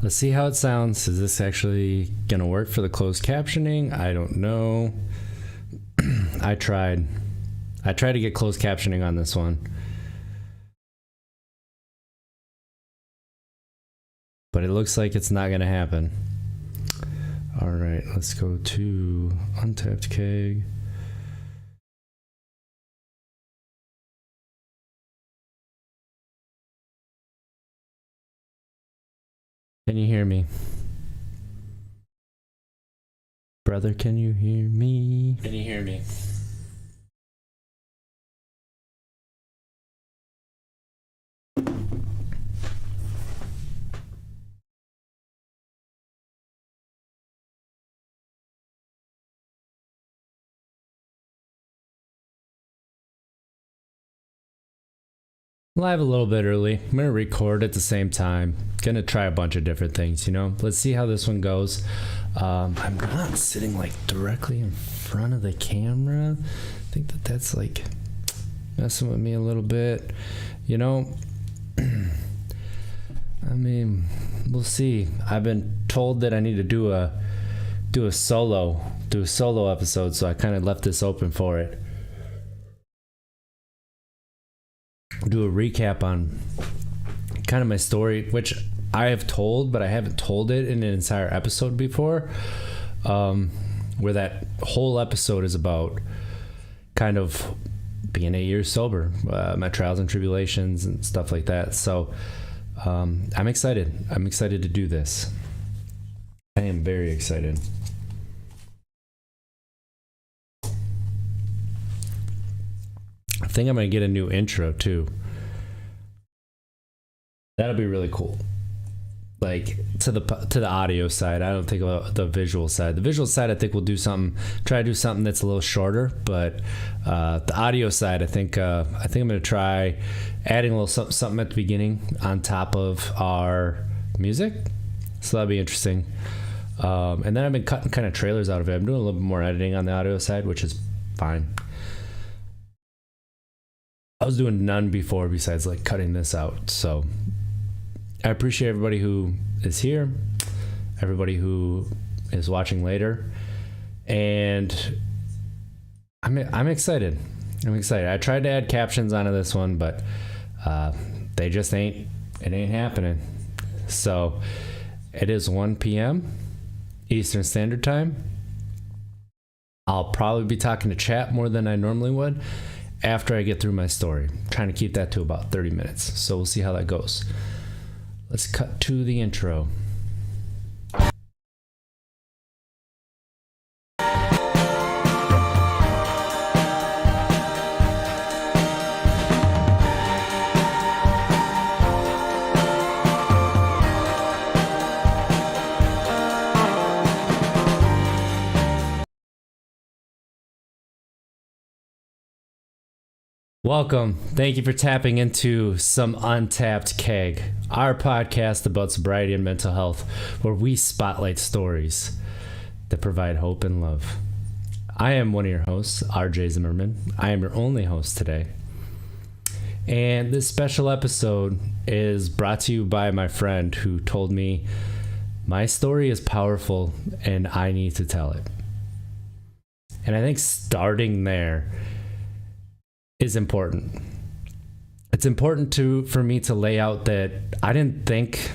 Let's see how it sounds. Is this actually gonna work for the closed captioning? I don't know. I tried to get closed captioning on this one, but it looks like it's not gonna happen. All right, let's go to Untapped Keg. Can you hear me? Brother, can you hear me? Can you hear me? Live a little bit early. I'm gonna record at the same time. Gonna try a bunch of different things, you know. Let's see how this one goes. I'm not sitting like directly in front of the camera. I think that's like messing with me a little bit, you know. I mean, we'll see. I've been told that I need to do a solo episode, so I kind of left this open for it. Do a recap on kind of my story, which I have told, but I haven't told it in an entire episode before, where that whole episode is about kind of being 8 years sober, my trials and tribulations and stuff like that. So I'm excited. I'm excited to do this. I am very excited. I think I'm gonna get a new intro too. That'll be really cool. Like to the audio side, I don't think about the visual side. The visual side, I think we'll try to do something that's a little shorter. But the audio side, I think I'm gonna try adding a little something at the beginning on top of our music. So that'll be interesting. And then I've been cutting kind of trailers out of it. I'm doing a little bit more editing on the audio side, which is fine. I was doing none before besides like cutting this out. So I appreciate everybody who is here, everybody who is watching later, and I'm excited. I'm excited. I tried to add captions onto this one, but they just ain't happening. So it is 1 p.m. Eastern Standard Time. I'll probably be talking to chat more than I normally would after I get through my story. I'm trying to keep that to about 30 minutes. So we'll see how that goes. Let's cut to the intro. Welcome. Thank you for tapping into some Untapped Keg, our podcast about sobriety and mental health, where we spotlight stories that provide hope and love. I am one of your hosts, RJ Zimmerman. I am your only host today. And this special episode is brought to you by my friend who told me my story is powerful and I need to tell it. And I think starting there is important. It's important for me to lay out that I didn't think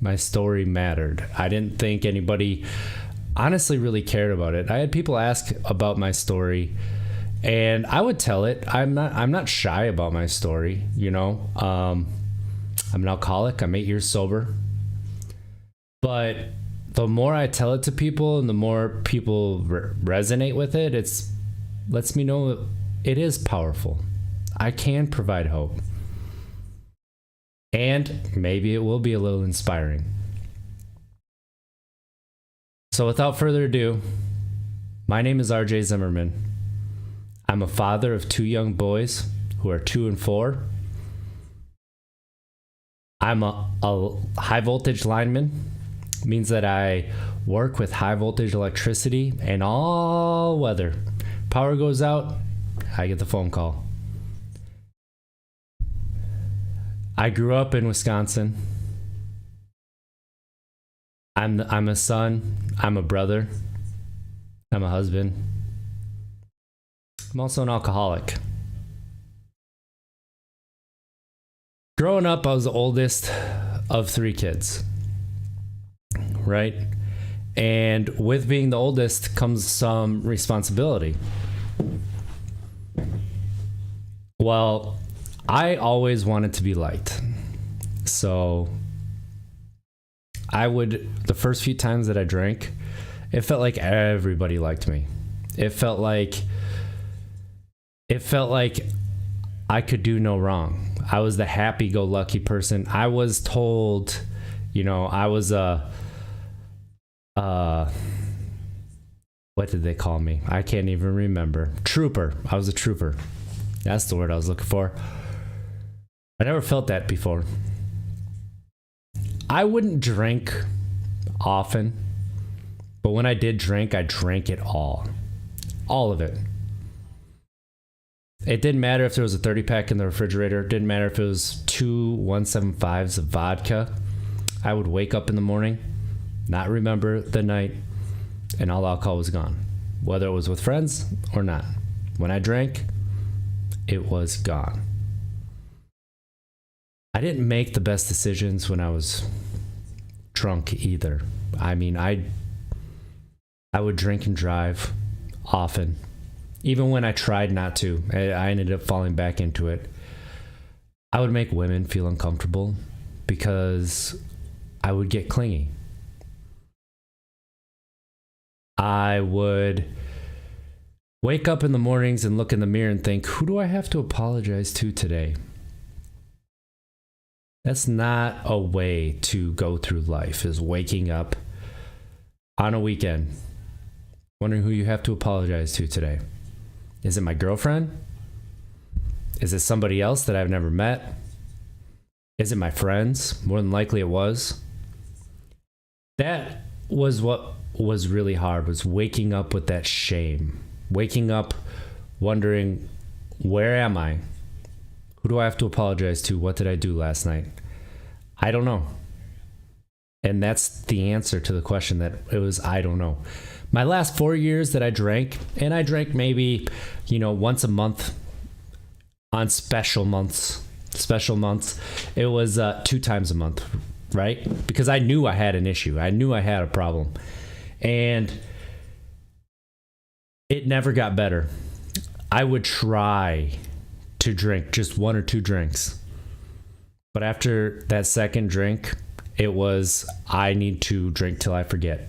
my story mattered. I didn't think anybody honestly really cared about it. I had people ask about my story and I would tell it. I'm not shy about my story, you know. I'm an alcoholic. I'm 8 years sober. But the more I tell it to people and the more people resonate with it, lets me know it is powerful. I can provide hope. And maybe it will be a little inspiring. So without further ado, my name is RJ Zimmerman. I'm a father of 2 young boys who are 2 and 4. I'm a high voltage lineman. It means that I work with high voltage electricity and all weather. Power goes out, I get the phone call. I grew up in Wisconsin. I'm a son, I'm a brother, I'm a husband. I'm also an alcoholic. Growing up, I was the oldest of 3 kids, right? And with being the oldest comes some responsibility. Well, I always wanted to be liked. So the first few times that I drank, it felt like everybody liked me. It felt like I could do no wrong. I was the happy-go-lucky person. I was told, I was what did they call me? I can't even remember. Trooper. I was a trooper. That's the word I was looking for. I never felt that before. I wouldn't drink often, but when I did drink, I drank it all. All of it. It didn't matter if there was a 30-pack in the refrigerator. It didn't matter if it was 2 175s of vodka. I would wake up in the morning, not remember the night, and all alcohol was gone. Whether it was with friends or not. When I drank, it was gone. I didn't make the best decisions when I was drunk either. I mean, I would drink and drive often. Even when I tried not to, I ended up falling back into it. I would make women feel uncomfortable because I would get clingy. I would wake up in the mornings and look in the mirror and think, who do I have to apologize to today? That's not a way to go through life, is waking up on a weekend wondering who you have to apologize to today. Is it my girlfriend? Is it somebody else that I've never met? Is it my friends? More than likely it was. That was what was really hard, was waking up with that shame. Waking up wondering, where am I? Who do I have to apologize to? What did I do last night? I don't know. And that's the answer to the question that it was, I don't know. My last 4 years that I drank, and I drank maybe, once a month on special months, it was 2 times a month, right? Because I knew I had an issue. I knew I had a problem. And it never got better. I would try to drink just 1 or 2 drinks. But after that second drink, it was, I need to drink till I forget.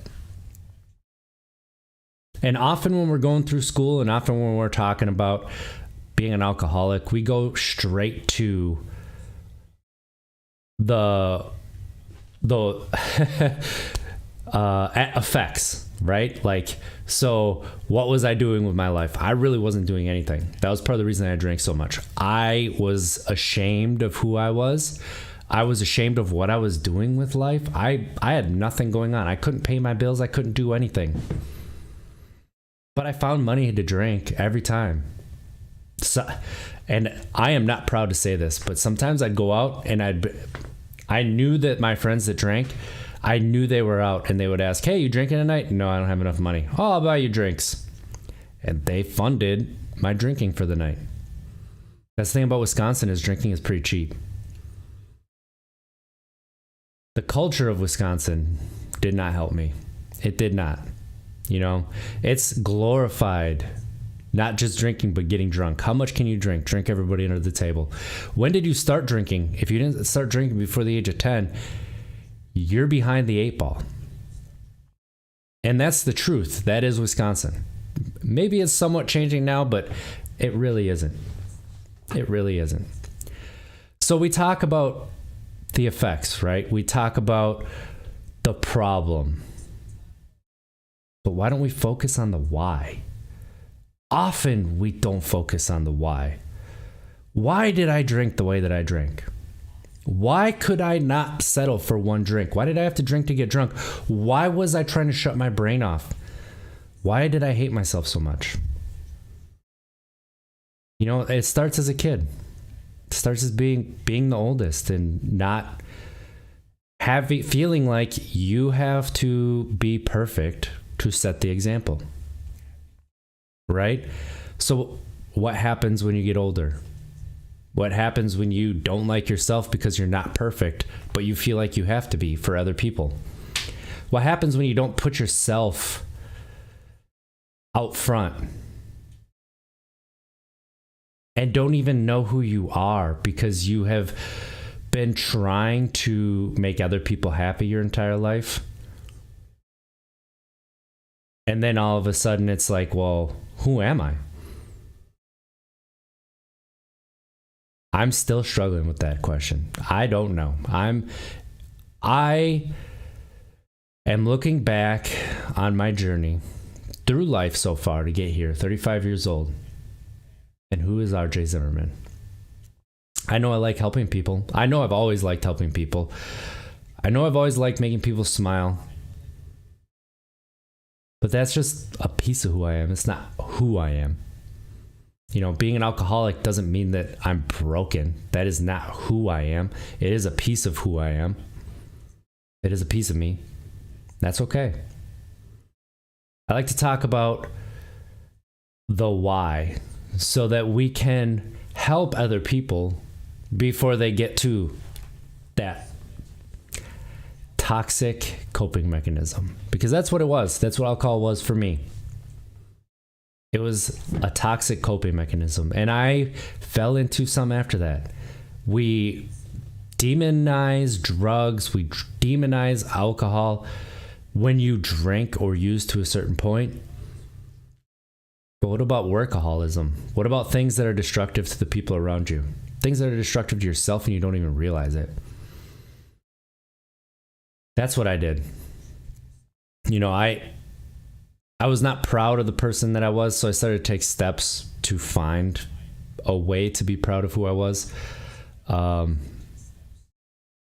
And often when we're going through school and often when we're talking about being an alcoholic, we go straight to the effects, right? Like, so what was I doing with my life? I really wasn't doing anything. That was part of the reason I drank so much. I was ashamed of who I was. I was ashamed of what I was doing with life. I had nothing going on. I couldn't pay my bills. I couldn't do anything. But I found money to drink every time. So, and I am not proud to say this, but sometimes I'd go out and I knew that my friends that drank, I knew they were out and they would ask, hey, you drinking tonight? No, I don't have enough money. Oh, I'll buy you drinks. And they funded my drinking for the night. That's the thing about Wisconsin, is drinking is pretty cheap. The culture of Wisconsin did not help me. It did not. It's glorified, not just drinking, but getting drunk. How much can you drink? Drink everybody under the table. When did you start drinking? If you didn't start drinking before the age of 10, you're behind the 8 ball. And that's the truth. That is Wisconsin. Maybe it's somewhat changing now, but it really isn't. It really isn't. So we talk about the effects, right? We talk about the problem. But why don't we focus on the why? Often we don't focus on the why. Why did I drink the way that I drank? Why could I not settle for 1 drink? Why did I have to drink to get drunk? Why was I trying to shut my brain off? Why did I hate myself so much? It starts as a kid. It starts as being the oldest and not feeling like you have to be perfect to set the example, right? So what happens when you get older? What happens when you don't like yourself because you're not perfect, but you feel like you have to be for other people? What happens when you don't put yourself out front and don't even know who you are because you have been trying to make other people happy your entire life? And then all of a sudden it's like, well, who am I? I'm still struggling with that question. I don't know. I am looking back on my journey through life so far to get here, 35 years old. And who is RJ Zimmerman? I know I like helping people. I know I've always liked helping people. I know I've always liked making people smile. But that's just a piece of who I am. It's not who I am. You know, being an alcoholic doesn't mean that I'm broken. That is not who I am. It is a piece of who I am. It is a piece of me. That's okay. I like to talk about the why so that we can help other people before they get to that toxic coping mechanism. Because that's what it was. That's what alcohol was for me. It was a toxic coping mechanism. And I fell into some after that. We demonize drugs. We demonize alcohol when you drink or use to a certain point. But what about workaholism? What about things that are destructive to the people around you? Things that are destructive to yourself and you don't even realize it. That's what I did. You know, I was not proud of the person that I was, so I started to take steps to find a way to be proud of who I was.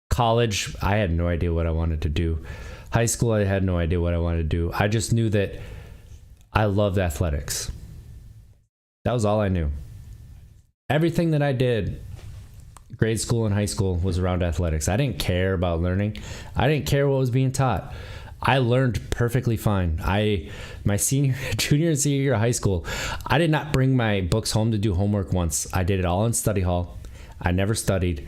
College, I had no idea what I wanted to do. High school, I had no idea what I wanted to do. I just knew that I loved athletics. That was all I knew. Everything that I did, grade school and high school, was around athletics. I didn't care about learning. I didn't care what was being taught. I learned perfectly fine. My junior and senior year of high school, I did not bring my books home to do homework once. I did it all in study hall. I never studied,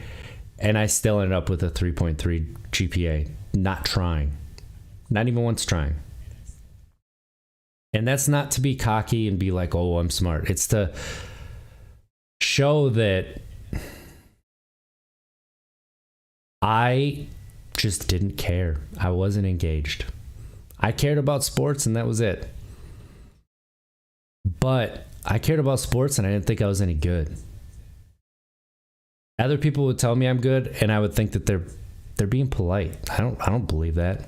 and I still ended up with a 3.3 GPA, not trying. Not even once trying. And that's not to be cocky and be like, oh, I'm smart. It's to show that I just didn't care. I wasn't engaged. I cared about sports and that was it. But I cared about sports and I didn't think I was any good. Other people would tell me I'm good and I would think that they're being polite. I don't believe that.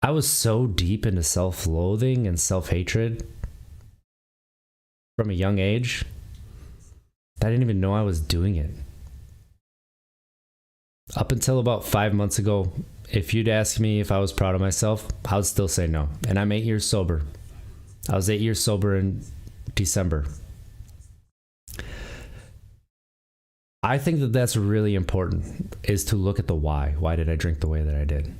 I was so deep into self-loathing and self-hatred from a young age that I didn't even know I was doing it. Up until about 5 months ago, if you'd ask me if I was proud of myself, I would still say no. And I'm 8 years sober. I was 8 years sober in December. I think that that's really important, is to look at the why. Why did I drink the way that I did?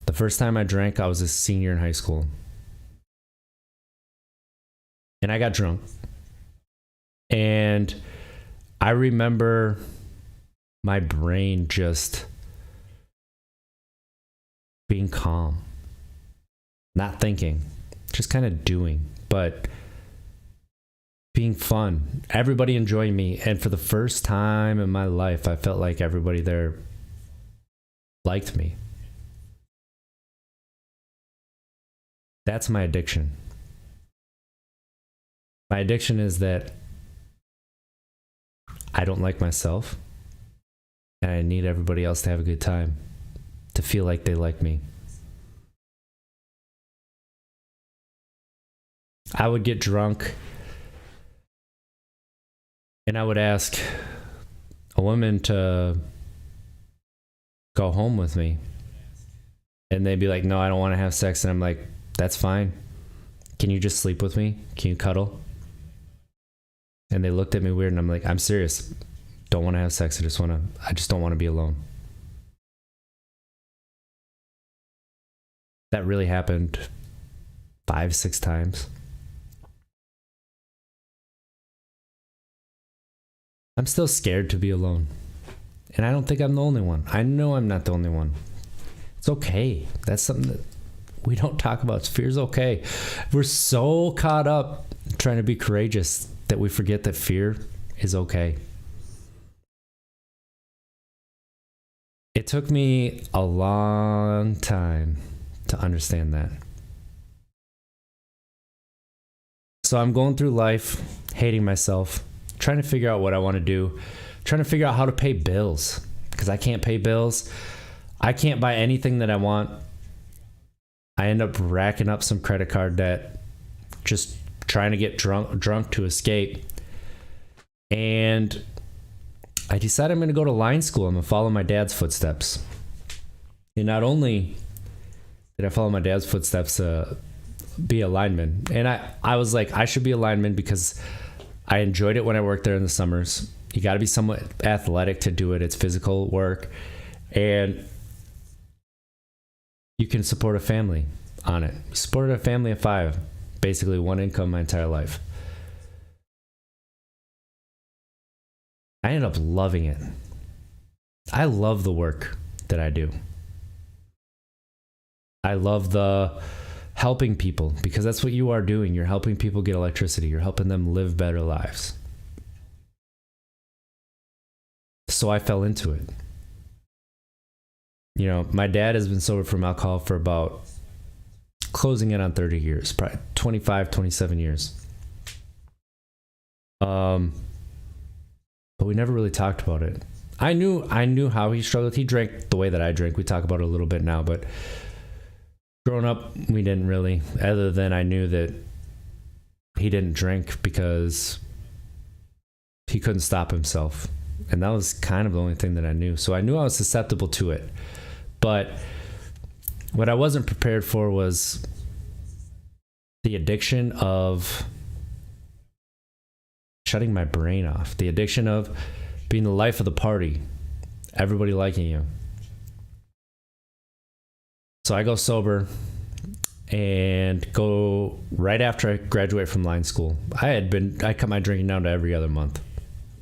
The first time I drank, I was a senior in high school. And I got drunk. And I remember my brain just being calm, not thinking, just kind of doing, but being fun, everybody enjoying me. And for the first time in my life, I felt like everybody there liked me. That's my addiction. My addiction is that I don't like myself and I need everybody else to have a good time, to feel like they like me. I would get drunk and I would ask a woman to go home with me. And they'd be like, no, I don't want to have sex. And I'm like, that's fine. Can you just sleep with me? Can you cuddle? And they looked at me weird, and I'm like, I'm serious. Don't want to have sex. I just don't want to be alone. That really happened 5-6 times. I'm still scared to be alone. And I don't think I'm the only one. I know I'm not the only one. It's okay. That's something that we don't talk about. Fear's okay. We're so caught up trying to be courageous that we forget that fear is okay. It took me a long time to understand that. So I'm going through life, hating myself, trying to figure out what I want to do, trying to figure out how to pay bills, because I can't pay bills. I can't buy anything that I want. I end up racking up some credit card debt, just trying to get drunk to escape. And I decided I'm going to go to line school. I'm going to follow my dad's footsteps. And not only did I follow my dad's footsteps, be a lineman. And I was like, I should be a lineman because I enjoyed it when I worked there in the summers. You got to be somewhat athletic to do it. It's physical work. And you can support a family on it. Supported a family of 5, basically one income my entire life. I ended up loving it. I love the work that I do. I love the helping people, because that's what you are doing. You're helping people get electricity. You're helping them live better lives. So I fell into it. You know, my dad has been sober from alcohol for about closing in on 30 years, probably 25, 27 years. But we never really talked about it. I knew how he struggled. He drank the way that I drink. We talk about it a little bit now, but growing up, we didn't really, other than I knew that he didn't drink because he couldn't stop himself. And that was kind of the only thing that I knew. So I knew I was susceptible to it. But what I wasn't prepared for was the addiction of shutting my brain off. The addiction of being the life of the party. Everybody liking you. So I go sober and go right after I graduate from line school. I cut my drinking down to every other month.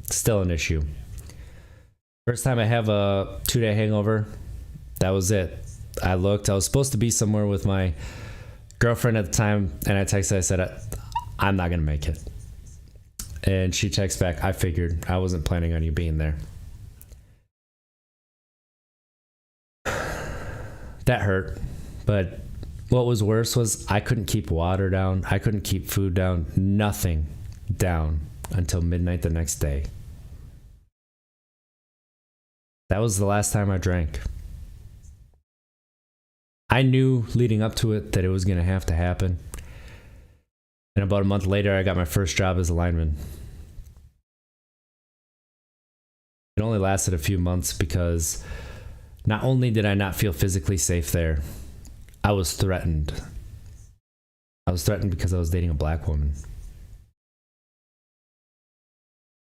Still an issue. First time I have a 2-day hangover, that was it. I was supposed to be somewhere with my girlfriend at the time, and I texted, I said, I'm not going to make it. And she texts back, I figured. I wasn't planning on you being there. That hurt. But what was worse was I couldn't keep water down. I couldn't keep food down. Nothing down until midnight the next day. That was the last time I drank. I knew leading up to it that it was going to have to happen. And about a month later, I got my first job as a lineman. It only lasted a few months because not only did I not feel physically safe there, I was threatened. I was threatened because I was dating a black woman.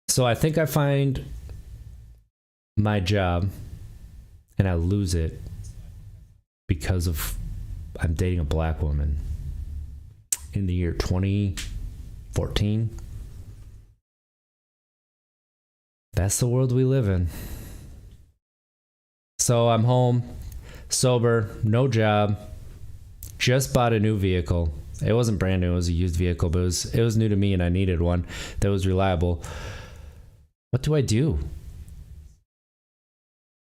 So I think I find my job and I lose it because of I'm dating a black woman in the year 2014. That's the world we live in. So I'm home, sober, no job, just bought a new vehicle. It wasn't brand new, it was a used vehicle, but it was new to me and I needed one that was reliable. What do I do?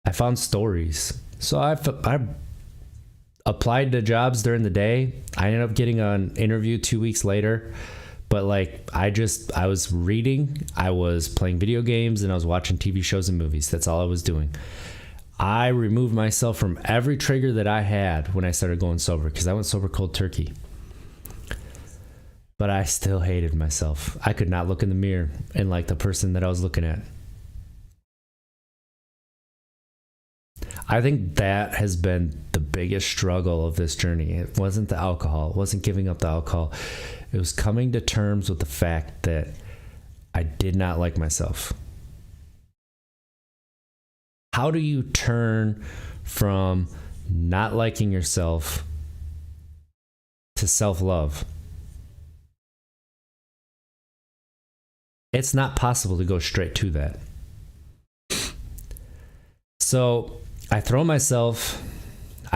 I found stories. So I applied to jobs during the day. I ended up getting an interview 2 weeks later. But I was reading, I was playing video games, and I was watching TV shows and movies. That's all I was doing. I removed myself from every trigger that I had when I started going sober, because I went sober cold turkey. But I still hated myself. I could not look in the mirror and like the person that I was looking at. I think that has been the biggest struggle of this journey. It wasn't the alcohol. It wasn't giving up the alcohol. It was coming to terms with the fact that I did not like myself. How do you turn from not liking yourself to self-love? It's not possible to go straight to that. So I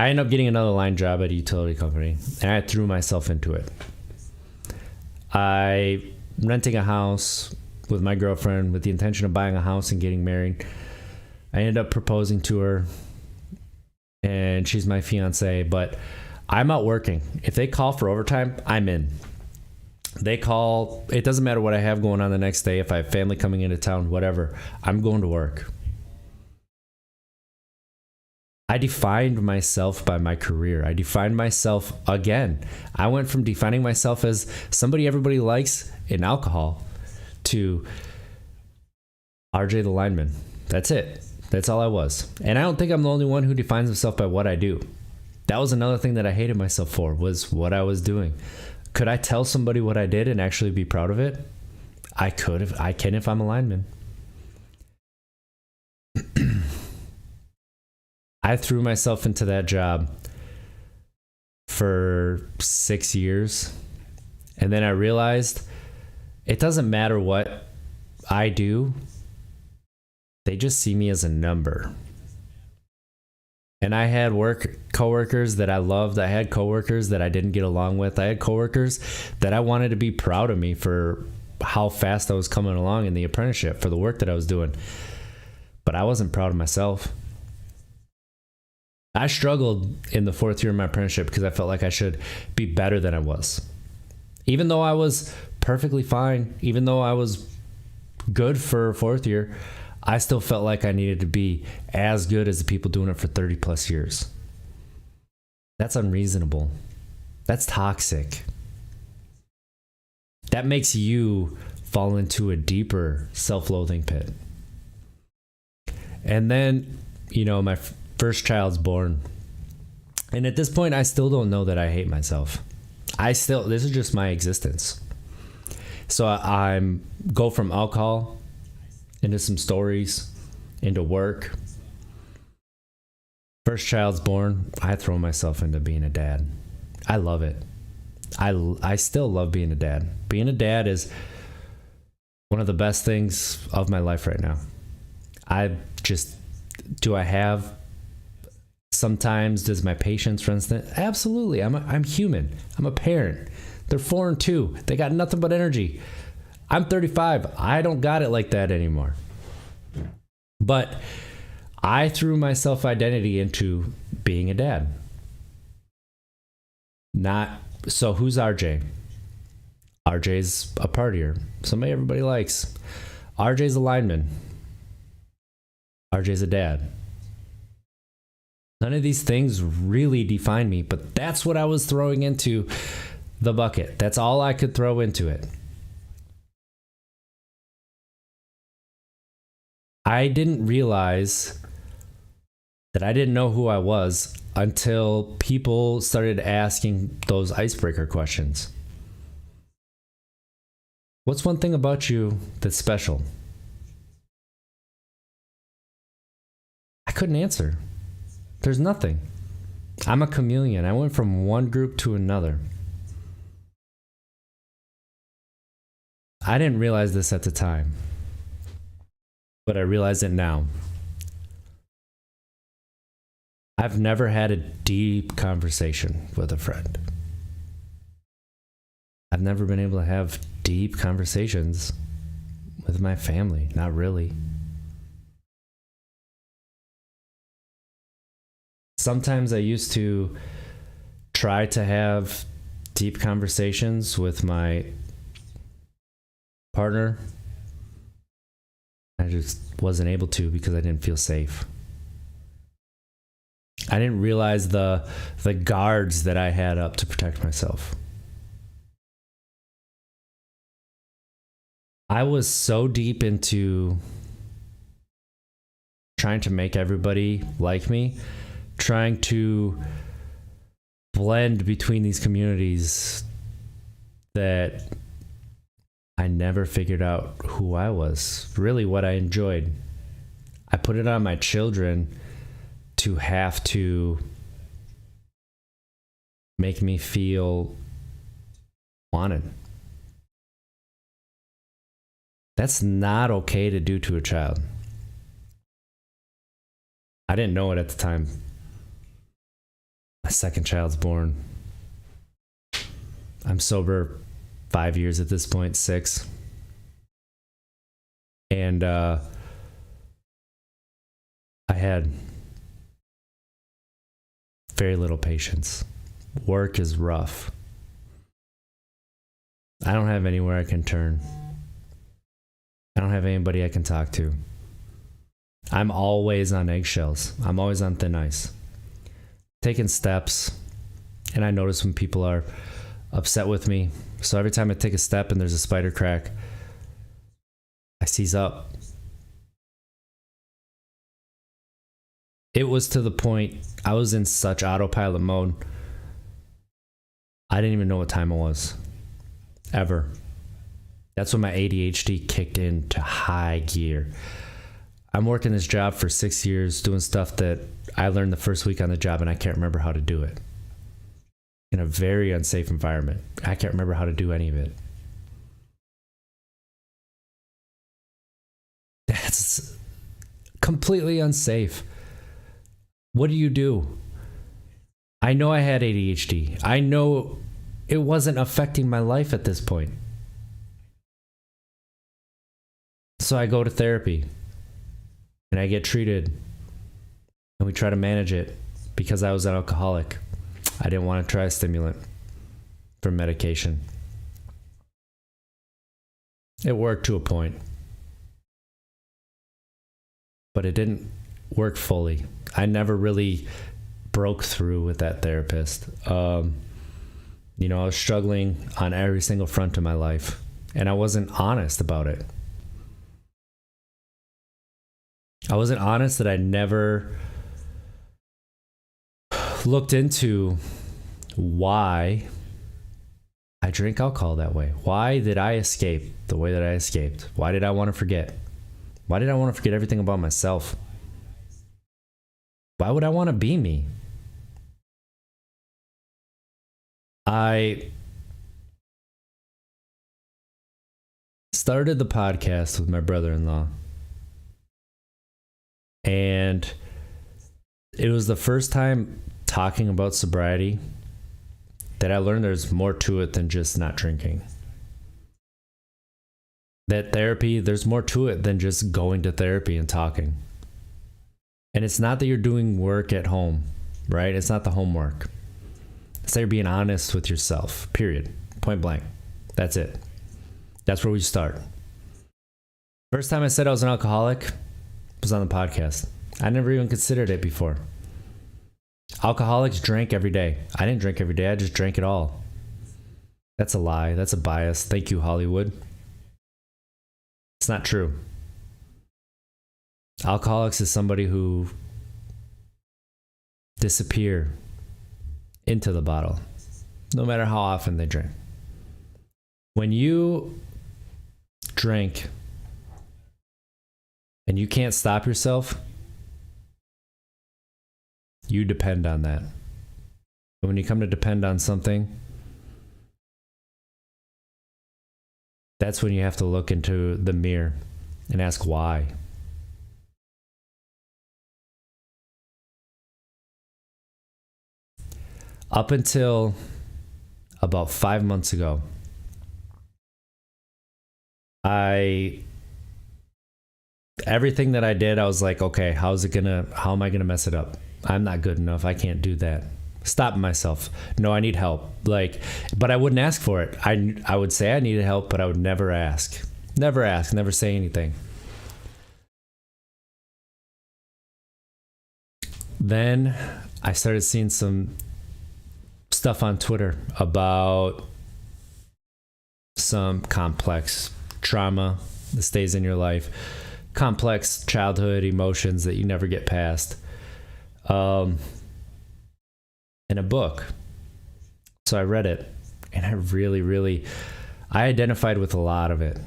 end up getting another line job at a utility company, and I threw myself into it. I renting a house with my girlfriend with the intention of buying a house and getting married. I ended up proposing to her, and she's my fiance, but I'm out working. If they call for overtime, I'm in. They call, it doesn't matter what I have going on the next day. If I have family coming into town, whatever, I'm going to work. I defined myself by my career. I defined myself again. I went from defining myself as somebody everybody likes in alcohol to RJ the lineman. That's it. That's all I was. And I don't think I'm the only one who defines himself by what I do. That was another thing that I hated myself for, was what I was doing. Could I tell somebody what I did and actually be proud of it? I can if I'm a lineman. I threw myself into that job for 6 years. And then I realized it doesn't matter what I do. They just see me as a number. And I had coworkers that I loved. I had coworkers that I didn't get along with. I had coworkers that I wanted to be proud of me for how fast I was coming along in the apprenticeship, for the work that I was doing. But I wasn't proud of myself. I struggled in the 4th year of my apprenticeship because I felt like I should be better than I was. Even though I was perfectly fine, even though I was good for 4th year, I still felt like I needed to be as good as the people doing it for 30 plus years. That's unreasonable. That's toxic. That makes you fall into a deeper self-loathing pit. And then, my first child's born. And at this point, I still don't know that I hate myself. This is just my existence. So I go from alcohol into some stories, into work. First child's born. I throw myself into being a dad. I love it. I still love being a dad. Being a dad is one of the best things of my life right now. Sometimes does my patience run thin? Absolutely. I'm human. I'm a parent. They're 4 and 2. They got nothing but energy. I'm 35. I don't got it like that anymore. But I threw my self-identity into being a dad. So who's RJ? RJ's a partier. Somebody everybody likes. RJ's a lineman. RJ's a dad. None of these things really define me, but that's what I was throwing into the bucket. That's all I could throw into it. I didn't realize that I didn't know who I was until people started asking those icebreaker questions. What's one thing about you that's special? I couldn't answer. There's nothing. I'm a chameleon. I went from one group to another. I didn't realize this at the time, but I realize it now. I've never had a deep conversation with a friend. I've never been able to have deep conversations with my family. Not really. Sometimes I used to try to have deep conversations with my partner. I just wasn't able to because I didn't feel safe. I didn't realize the guards that I had up to protect myself. I was so deep into trying to make everybody like me, trying to blend between these communities, that I never figured out who I was, really what I enjoyed. I put it on my children to have to make me feel wanted. That's not okay to do to a child. I didn't know it at the time. My second child's born. I'm sober 5 years at this point, 6. And I had very little patience. Work is rough. I don't have anywhere I can turn. I don't have anybody I can talk to. I'm always on eggshells. I'm always on thin ice. Taking steps, and I notice when people are upset with me. So every time I take a step and there's a spider crack, I seize up. It was to the point I was in such autopilot mode, I didn't even know what time it was. Ever. That's when my ADHD kicked into high gear. I'm working this job for 6 years, doing stuff that I learned the first week on the job, and I can't remember how to do it. In a very unsafe environment. I can't remember how to do any of it. That's completely unsafe. What do? I know I had ADHD. I know it wasn't affecting my life at this point. So I go to therapy and I get treated and we try to manage it because I was an alcoholic. I didn't want to try a stimulant for medication. It worked to a point, but it didn't work fully. I never really broke through with that therapist. I was struggling on every single front of my life, and I wasn't honest about it. I wasn't honest that I never looked into why I drink alcohol that way. Why did I escape the way that I escaped? Why did I want to forget? Why did I want to forget everything about myself? Why would I want to be me? I started the podcast with my brother-in-law, and it was the first time talking about sobriety that I learned there's more to it than just not drinking. That therapy, there's more to it than just going to therapy and talking. And it's not that you're doing work at home, right? It's not the homework. It's that you're being honest with yourself, period. Point blank. That's it. That's where we start. First time I said I was an alcoholic was on the podcast. I never even considered it before. Alcoholics drink every day. I didn't drink every day. I just drank it all. That's a lie. That's a bias. Thank you, Hollywood. It's not true. Alcoholics is somebody who disappear into the bottle, no matter how often they drink. When you drink and you can't stop yourself, you depend on that. But when you come to depend on something, that's when you have to look into the mirror and ask why. Up until about 5 months ago, everything that I did, I was like, okay, how am I gonna mess it up? I'm not good enough. I can't do that. Stopping myself. No, I need help. But I wouldn't ask for it. I would say I needed help, but I would never ask. Never say anything. Then I started seeing some stuff on Twitter about some complex trauma that stays in your life, complex childhood emotions that you never get past, in a book. So I read it, and I really, really, I identified with a lot of it.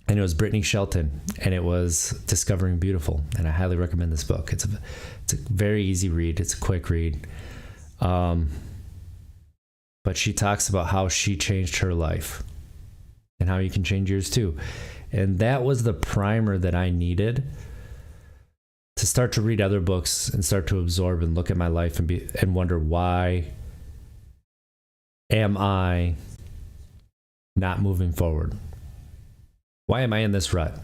And it was Brittany Shelton, and it was Discovering Beautiful. And I highly recommend this book. It's a very easy read. It's a quick read. But she talks about how she changed her life and how you can change yours too. And that was the primer that I needed to start to read other books and start to absorb and look at my life and wonder, why am I not moving forward? Why am I in this rut?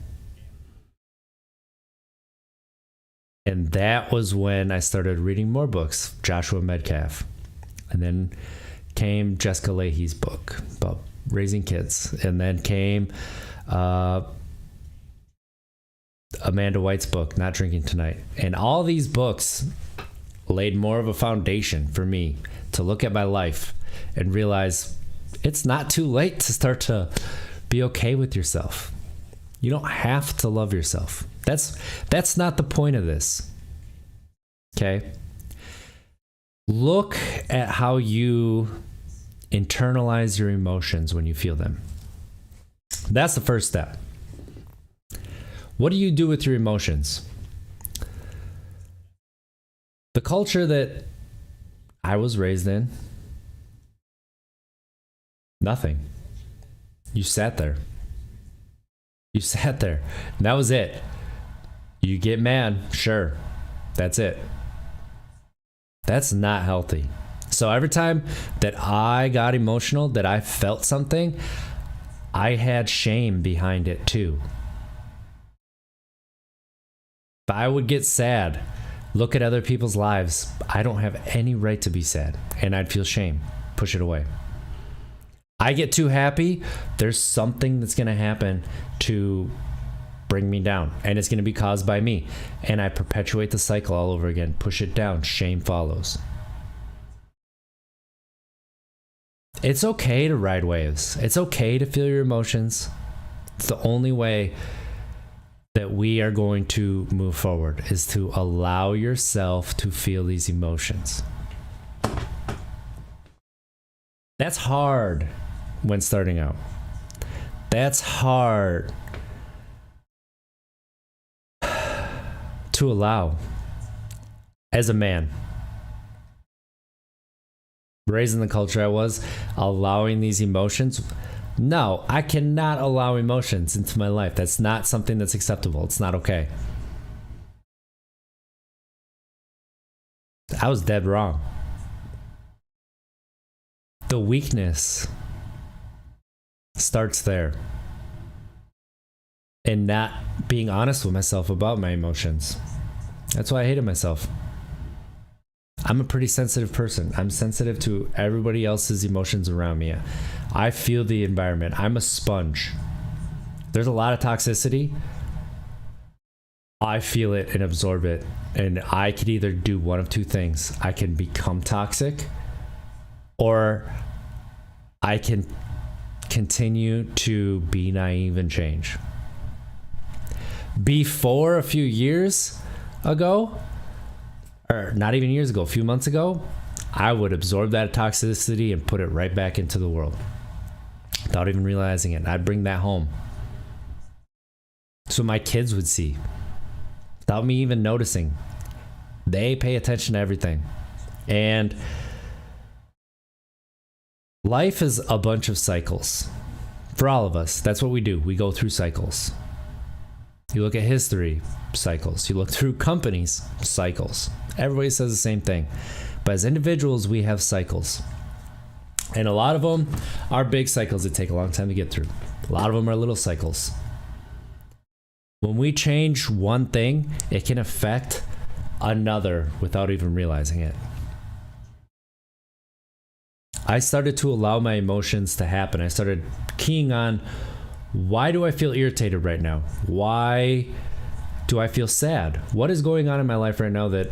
And that was when I started reading more books, Joshua Medcalf. And then came Jessica Lahey's book about raising kids. And then came Amanda White's book, Not Drinking Tonight. And all these books laid more of a foundation for me to look at my life and realize it's not too late to start to be okay with yourself. You don't have to love yourself. That's not the point of this. Okay? Look at how you internalize your emotions when you feel them. That's the first step. What do you do with your emotions? The culture that I was raised in, nothing. You sat there. You sat there. And that was it. You get mad, sure. That's it. That's not healthy. So every time that I got emotional, that I felt something, I had shame behind it too. If I would get sad, look at other people's lives, I don't have any right to be sad. And I'd feel shame. Push it away. I get too happy, there's something that's going to happen to bring me down, and it's going to be caused by me, and I perpetuate the cycle all over again. Push it down, shame follows. It's okay to ride waves. It's okay to feel your emotions. It's the only way that we are going to move forward, is to allow yourself to feel these emotions. That's hard when starting out. That's hard to allow as a man. Raised in the culture I was, allowing these emotions. No, I cannot allow emotions into my life. That's not something that's acceptable. It's not okay. I was dead wrong. The weakness starts there. And not being honest with myself about my emotions. That's why I hated myself. I'm a pretty sensitive person. I'm sensitive to everybody else's emotions around me. I feel the environment. I'm a sponge. There's a lot of toxicity. I feel it and absorb it. And I could either do one of two things. I can become toxic, or I can continue to be naive and change. Before, a few years ago, or not even years ago, a few months ago, I would absorb that toxicity and put it right back into the world without even realizing it. I'd bring that home so my kids would see without me even noticing. They pay attention to everything. And life is a bunch of cycles for all of us. That's what we do. We go through cycles. You look at history, cycles. You look through companies, cycles. Everybody says the same thing. But as individuals, we have cycles. And a lot of them are big cycles that take a long time to get through. A lot of them are little cycles. When we change one thing, it can affect another without even realizing it. I started to allow my emotions to happen. I started keying on, why do I feel irritated right now? Why do I feel sad? What is going on in my life right now that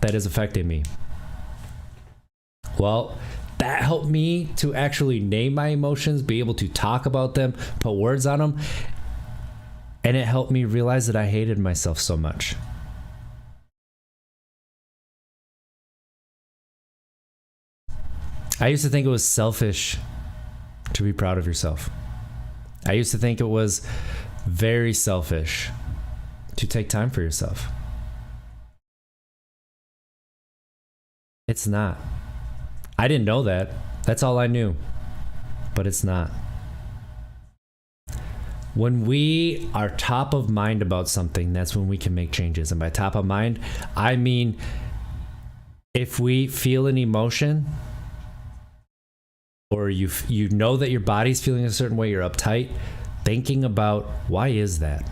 is affecting me? Well, that helped me to actually name my emotions, be able to talk about them, put words on them. And it helped me realize that I hated myself so much. I used to think it was selfish to be proud of yourself. I used to think it was very selfish to take time for yourself. It's not. I didn't know that. That's all I knew. But it's not. When we are top of mind about something, that's when we can make changes. And by top of mind, I mean if we feel an emotion, or you know that your body's feeling a certain way, you're uptight, thinking about why is that?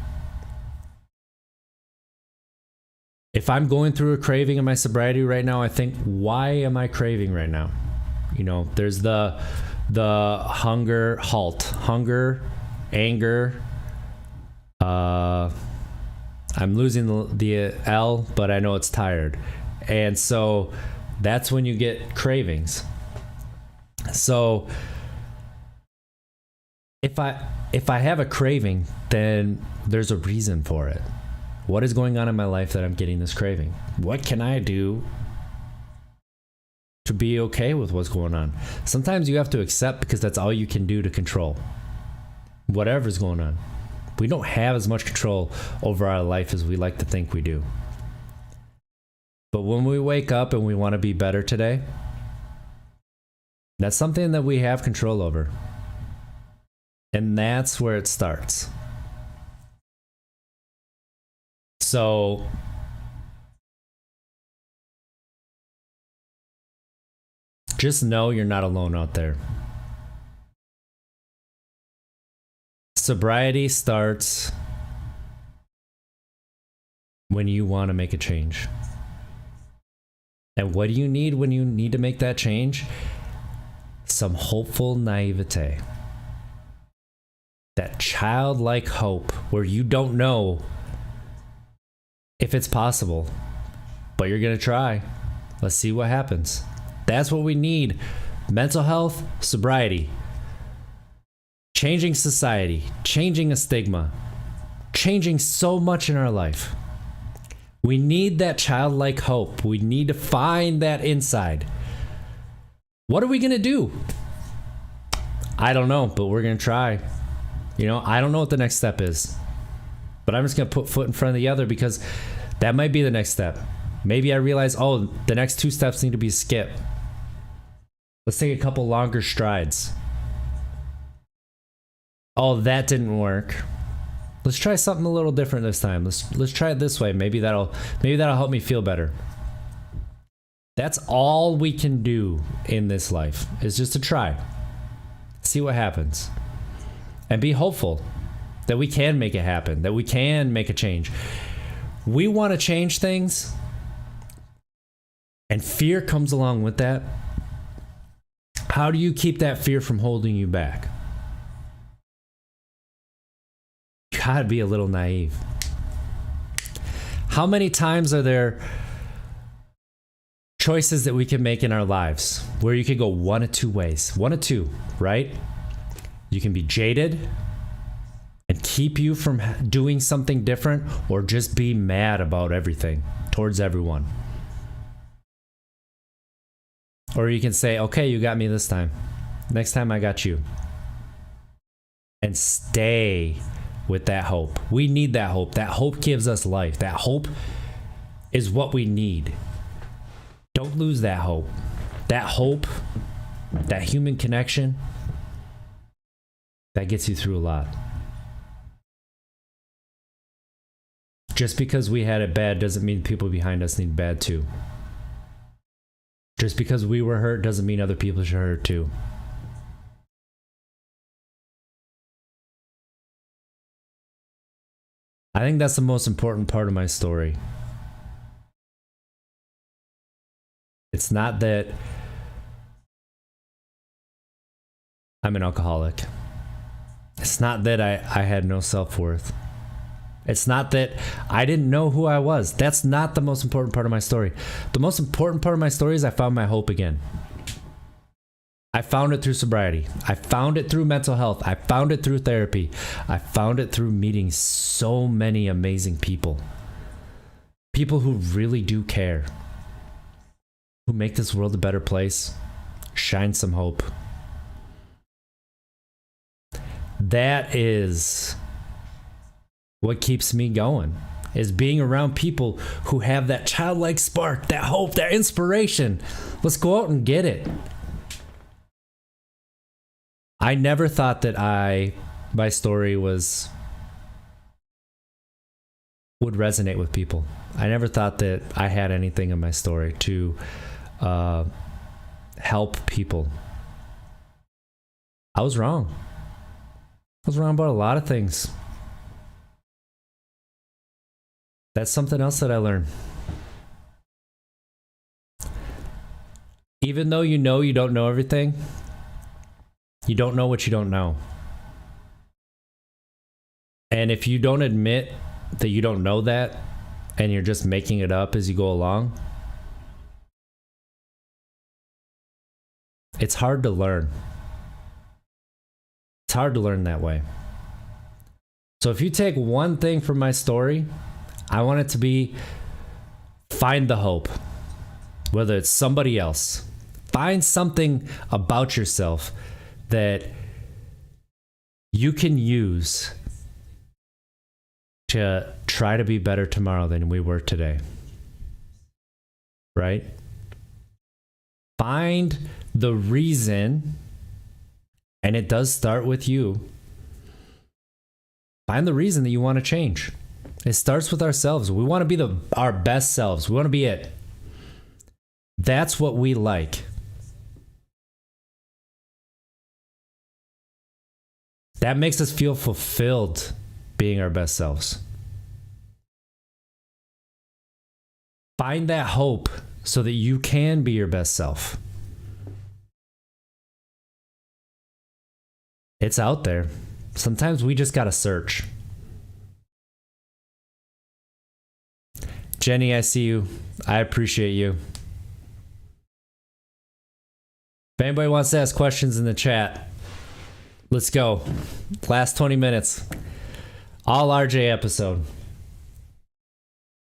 If I'm going through a craving in my sobriety right now, I think, why am I craving right now? You know, there's the hunger, anger. I'm losing the L, but I know it's tired. And so that's when you get cravings. So if I have a craving, then there's a reason for it. What is going on in my life that I'm getting this craving? What can I do to be okay with what's going on? Sometimes you have to accept, because that's all you can do to control whatever's going on. We don't have as much control over our life as we like to think we do. But when we wake up and we want to be better today, that's something that we have control over. And that's where it starts. So just know you're not alone out there. Sobriety starts when you want to make a change. And what do you need when you need to make that change? Some hopeful naivete. That childlike hope where you don't know if it's possible, but you're going to try. Let's see what happens. That's what we need. Mental health, sobriety. Changing society, changing a stigma, changing so much in our life. We need that childlike hope. We need to find that inside. What are we going to do? I don't know, but we're going to try. You know, I don't know what the next step is, but I'm just going to put foot in front of the other, because that might be the next step. Maybe I realize, oh, the next 2 steps need to be skipped. Let's take a couple longer strides. Oh, that didn't work. Let's try something a little different this time. Let's try it this way. Maybe that'll help me feel better. That's all we can do in this life, is just to try. See what happens. And be hopeful that we can make it happen, that we can make a change. We want to change things, and fear comes along with that. How do you keep that fear from holding you back? You gotta be a little naive. How many times are there choices that we can make in our lives where you could go one of 2 ways? One of 2, right? You can be jaded and keep you from doing something different, or just be mad about everything towards everyone. Or you can say, okay, you got me this time. Next time I got you. And stay with that hope. We need that hope. That hope gives us life. That hope is what we need. Don't lose that hope. That hope, that human connection, that gets you through a lot. Just because we had it bad doesn't mean people behind us need bad too. Just because we were hurt doesn't mean other people should hurt too. I think that's the most important part of my story. It's not that I'm an alcoholic. It's not that I had no self-worth. It's not that I didn't know who I was. That's not the most important part of my story. The most important part of my story is I found my hope again. I found it through sobriety. I found it through mental health. I found it through therapy. I found it through meeting so many amazing people. People who really do care. Who make this world a better place. Shine some hope. That is what keeps me going, is being around people who have that childlike spark, that hope, that inspiration. Let's go out and get it. I never thought that my story would resonate with people. I never thought that I had anything in my story to help people. I was wrong. I was wrong about a lot of things. That's something else that I learned. Even though you don't know everything, you don't know what you don't know. And if you don't admit that you don't know that, and you're just making it up as you go along, it's hard to learn. It's hard to learn that way. So if you take one thing from my story, I want it to be find the hope. Whether it's somebody else, find something about yourself that you can use to try to be better tomorrow than we were today. Right? Find the reason, and it does start with you. Find the reason that you want to change. It starts with ourselves. We want to be our best selves. We want to be it. That's what we like. That makes us feel fulfilled, being our best selves. Find that hope so that you can be your best self. It's out there. Sometimes we just gotta search. Jenny, I see you. I appreciate you. If anybody wants to ask questions in the chat, let's go. Last 20 minutes. All RJ episode.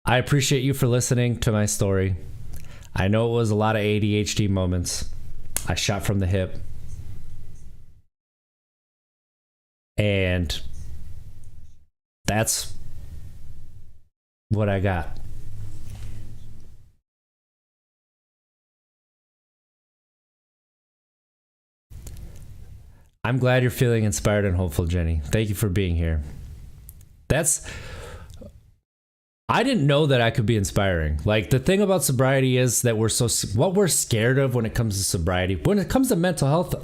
I appreciate you for listening to my story. I know it was a lot of ADHD moments. I shot from the hip. And that's what I got. I'm glad you're feeling inspired and hopeful, Jenny. Thank you for being here. I didn't know that I could be inspiring. Like, the thing about sobriety is that what we're scared of when it comes to sobriety, when it comes to mental health,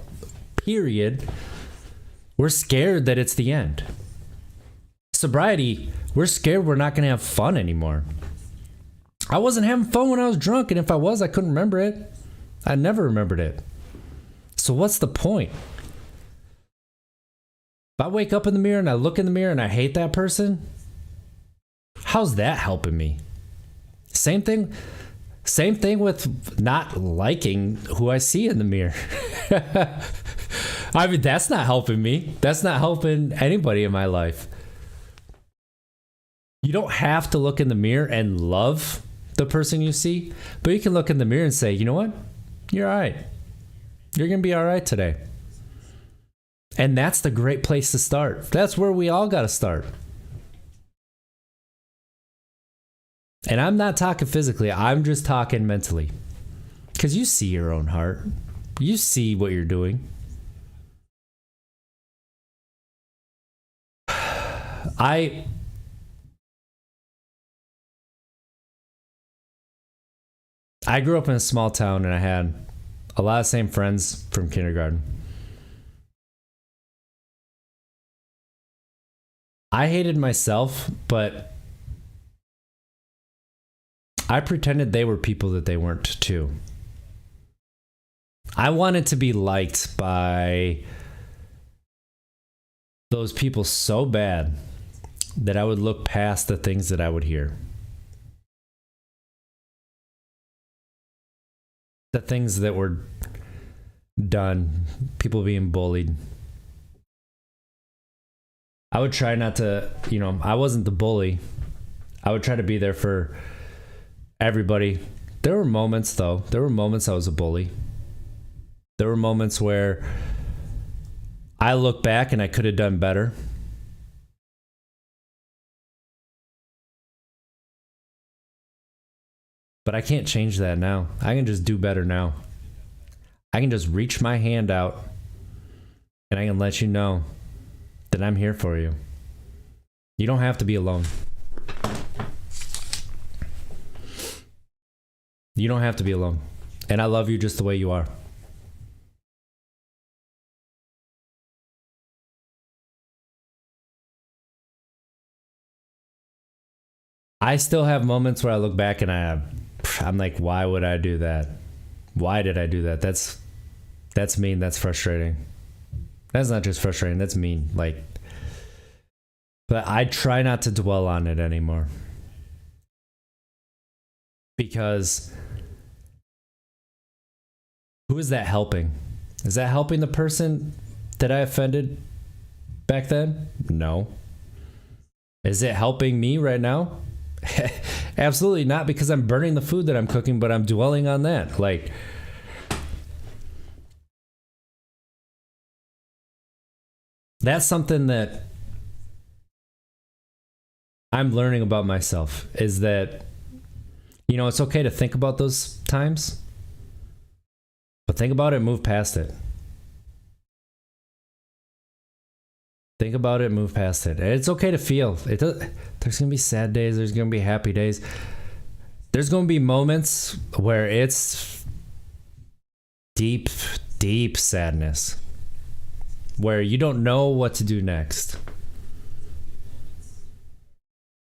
period, we're scared that it's the end. Sobriety, we're scared we're not going to have fun anymore. I wasn't having fun when I was drunk, and if I was, I couldn't remember it. I never remembered it. So what's the point? If I wake up in the mirror and I look in the mirror and I hate that person, how's that helping me? Same thing with not liking who I see in the mirror. I mean, that's not helping me. That's not helping anybody in my life. You don't have to look in the mirror and love the person you see, but you can look in the mirror and say, you know what? You're all right. You're going to be all right today. And that's the great place to start. That's where we all got to start. And I'm not talking physically. I'm just talking mentally. Because you see your own heart. You see what you're doing. I grew up in a small town and I had a lot of same friends from kindergarten. I hated myself, but I pretended they were people that they weren't too. I wanted to be liked by those people so bad that I would look past the things that I would hear. The things that were done, people being bullied. I would try not to, I wasn't the bully. I would try to be there for everybody. There were moments, though. There were moments I was a bully. There were moments where I look back and I could have done better. But I can't change that now. I can just do better now. I can just reach my hand out and I can let you know that I'm here for you. You don't have to be alone. You don't have to be alone. And I love you just the way you are. I still have moments where I look back and I'm like, why would I do that? Why did I do that? That's mean. That's frustrating. That's not just frustrating. That's mean. But I try not to dwell on it anymore. Because who is that helping? Is that helping the person that I offended back then? No. Is it helping me right now? Absolutely not, because I'm burning the food that I'm cooking, but I'm dwelling on that. That's something that I'm learning about myself, is that, it's okay to think about those times, but think about it, move past it. Think about it, move past it. It's okay to feel. There's going to be sad days. There's going to be happy days. There's going to be moments where it's deep, deep sadness, where you don't know what to do next.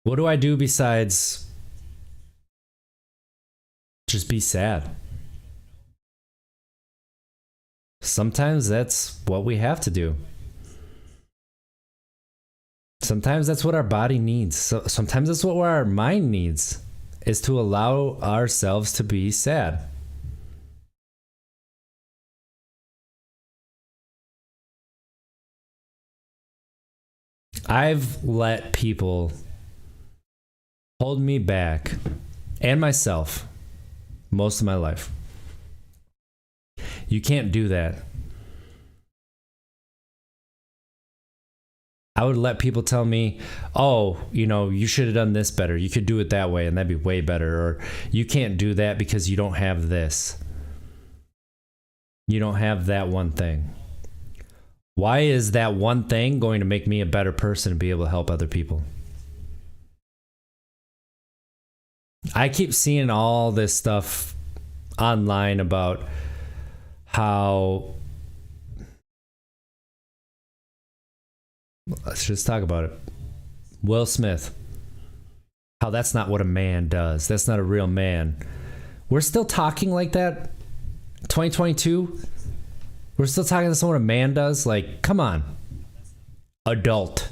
What do I do besides just be sad? Sometimes that's what we have to do. Sometimes that's what our body needs. Sometimes that's what our mind needs, is to allow ourselves to be sad. I've let people hold me back, and myself, most of my life. You can't do that. I would let people tell me, oh, you should have done this better. You could do it that way and that'd be way better. Or you can't do that because you don't have this. You don't have that one thing. Why is that one thing going to make me a better person and be able to help other people? I keep seeing all this stuff online about how... Let's just talk about it. Will Smith. How that's not what a man does. That's not a real man. We're still talking like that? 2022? We're still talking to someone a man does? Come on. Adult.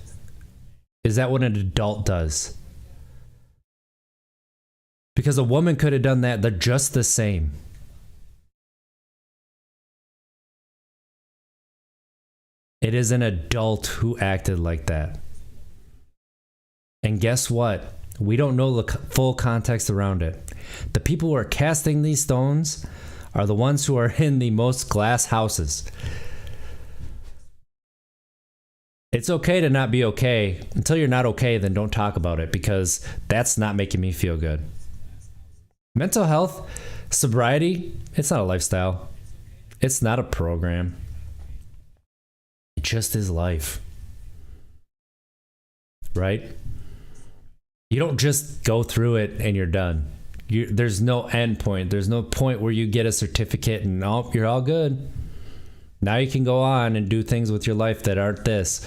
Is that what an adult does? Because a woman could have done that. They're just the same. It is an adult who acted like that. And guess what? We don't know the full context around it. The people who are casting these stones are the ones who are in the most glass houses. It's okay to not be okay. Until you're not okay, then don't talk about it, because that's not making me feel good. Mental health, sobriety, it's not a lifestyle. It's not a program. It just is life. Right? You don't just go through it and you're done. There's no end point. There's no point where you get a certificate and you're all good. Now you can go on and do things with your life that aren't this.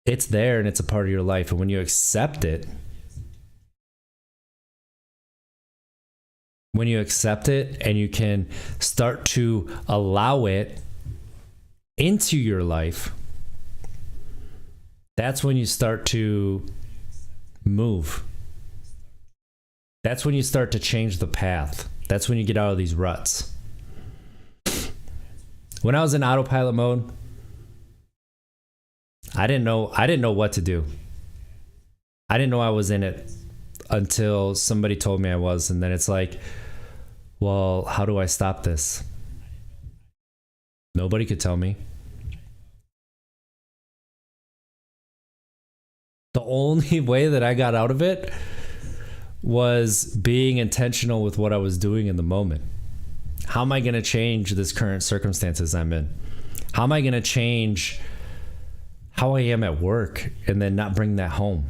It's there and it's a part of your life. And when you accept it, and you can start to allow it into your life, that's when you start to move. That's when you start to change the path. That's when you get out of these ruts. When I was in autopilot mode, I didn't know what to do. I didn't know I was in it until somebody told me I was, and then it's like, well, how do I stop this? Nobody could tell me. The only way that I got out of it was being intentional with what I was doing in the moment. How am I going to change this current circumstances I'm in? How am I going to change how I am at work and then not bring that home?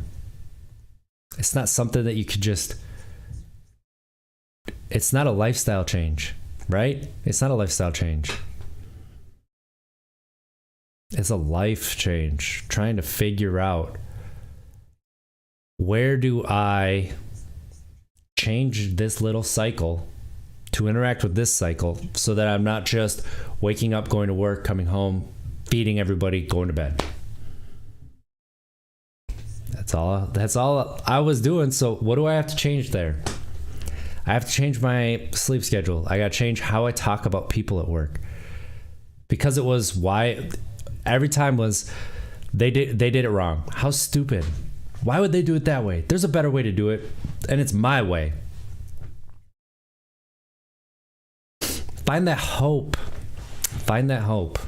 It's not something that you could just, it's not a lifestyle change, right? It's not a lifestyle change. It's a life change, trying to figure out, where do I change this little cycle to interact with this cycle so that I'm not just waking up, going to work, coming home, feeding everybody, going to bed. That's all I was doing. So what do I have to change there? I have to change my sleep schedule. I got to change how I talk about people at work. Because it was why every time was they did it wrong. How stupid. Why would they do it that way? There's a better way to do it, and it's my way. Find that hope. Find that hope.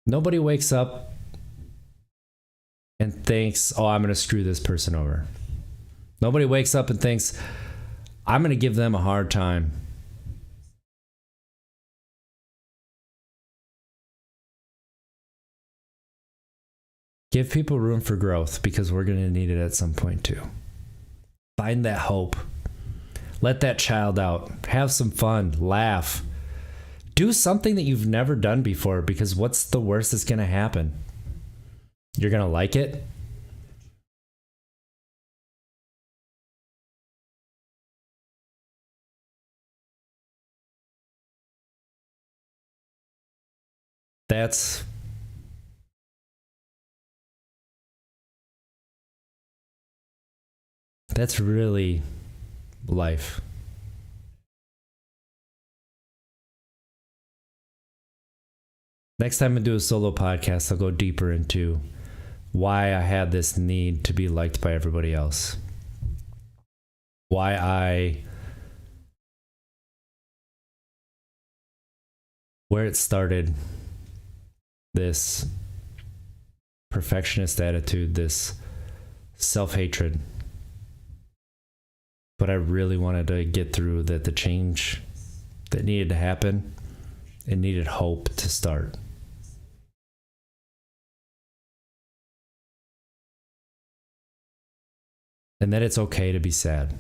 Nobody wakes up and thinks, oh, I'm going to screw this person over. Nobody wakes up and thinks, I'm going to give them a hard time. Give people room for growth, because we're going to need it at some point too. Find that hope. Let that child out. Have some fun. Laugh. Do something that you've never done before, because what's the worst that's going to happen? You're going to like it? That's really life. Next time I do a solo podcast, I'll go deeper into why I had this need to be liked by everybody else. Where it started, this perfectionist attitude, this self-hatred. But I really wanted to get through that. The change that needed to happen, it needed hope to start. And that it's okay to be sad.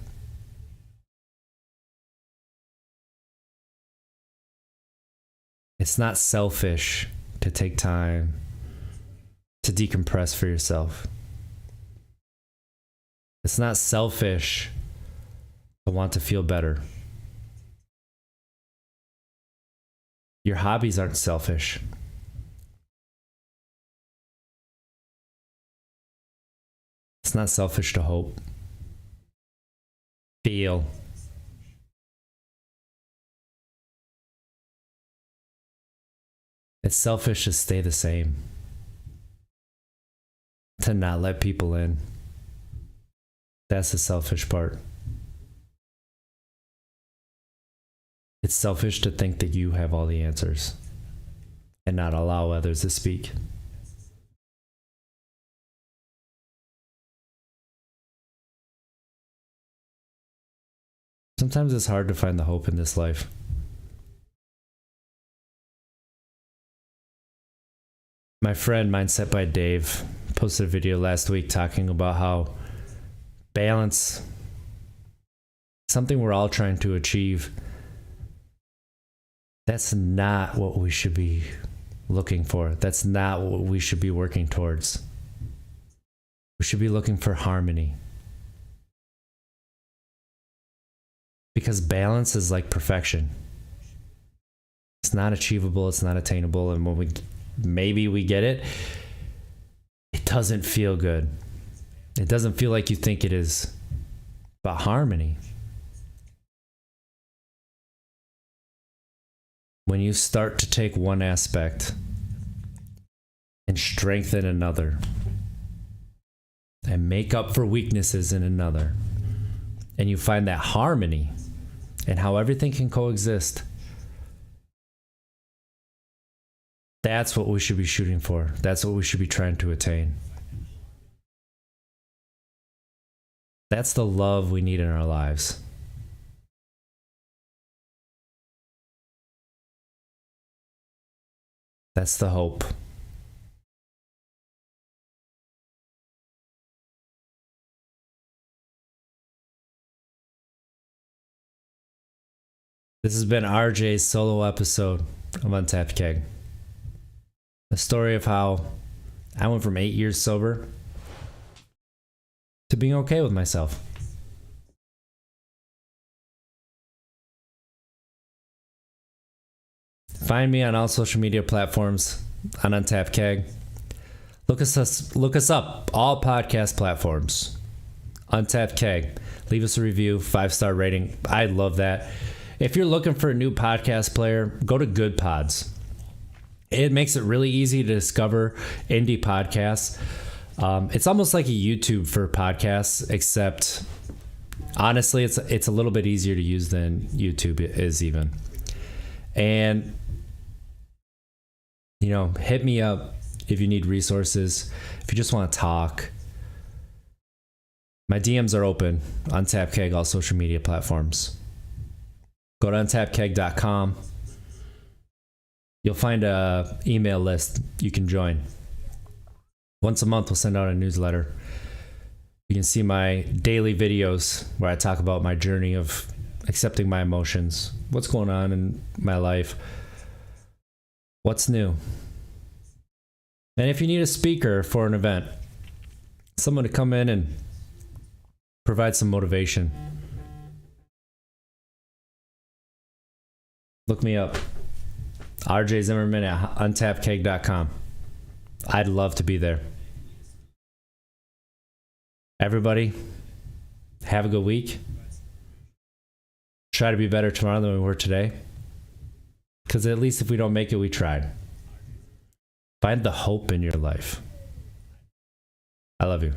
It's not selfish to take time to decompress for yourself. It's not selfish to want to feel better. Your hobbies aren't selfish. It's not selfish to hope. Feel. It's selfish to stay the same. To not let people in. That's the selfish part. It's selfish to think that you have all the answers and not allow others to speak. Sometimes it's hard to find the hope in this life. My friend Mindset by Dave posted a video last week talking about how balance, something we're all trying to achieve, that's not what we should be looking for. That's not what we should be working towards. We should be looking for harmony. Because balance is like perfection. It's not achievable, it's not attainable, and when maybe we get it, it doesn't feel good. It doesn't feel like you think it is. But harmony, when you start to take one aspect and strengthen another and make up for weaknesses in another, and you find that harmony and how everything can coexist, that's what we should be shooting for. That's what we should be trying to attain. That's the love we need in our lives. That's the hope. This has been RJ's solo episode of Untapped Keg. A story of how I went from 8 years sober to being okay with myself. Find me on all social media platforms on Untapped Keg. Look us up, all podcast platforms. Untapped Keg. Leave us a review, 5-star rating. I'd love that. If you're looking for a new podcast player, go to Good Pods. It makes it really easy to discover indie podcasts. It's almost like a YouTube for podcasts, except honestly, it's a little bit easier to use than YouTube is even. And hit me up if you need resources, if you just want to talk. My DMs are open on Untapped Keg, all social media platforms. Go to untappedkeg.com. You'll find a email list you can join. Once a month, we'll send out a newsletter. You can see my daily videos where I talk about my journey of accepting my emotions, what's going on in my life, what's new. And if you need a speaker for an event, someone to come in and provide some motivation, look me up. RJ Zimmerman at untappedkeg.com. I'd love to be there. Everybody, have a good week. Try to be better tomorrow than we were today. Because at least if we don't make it, we tried. Find the hope in your life. I love you.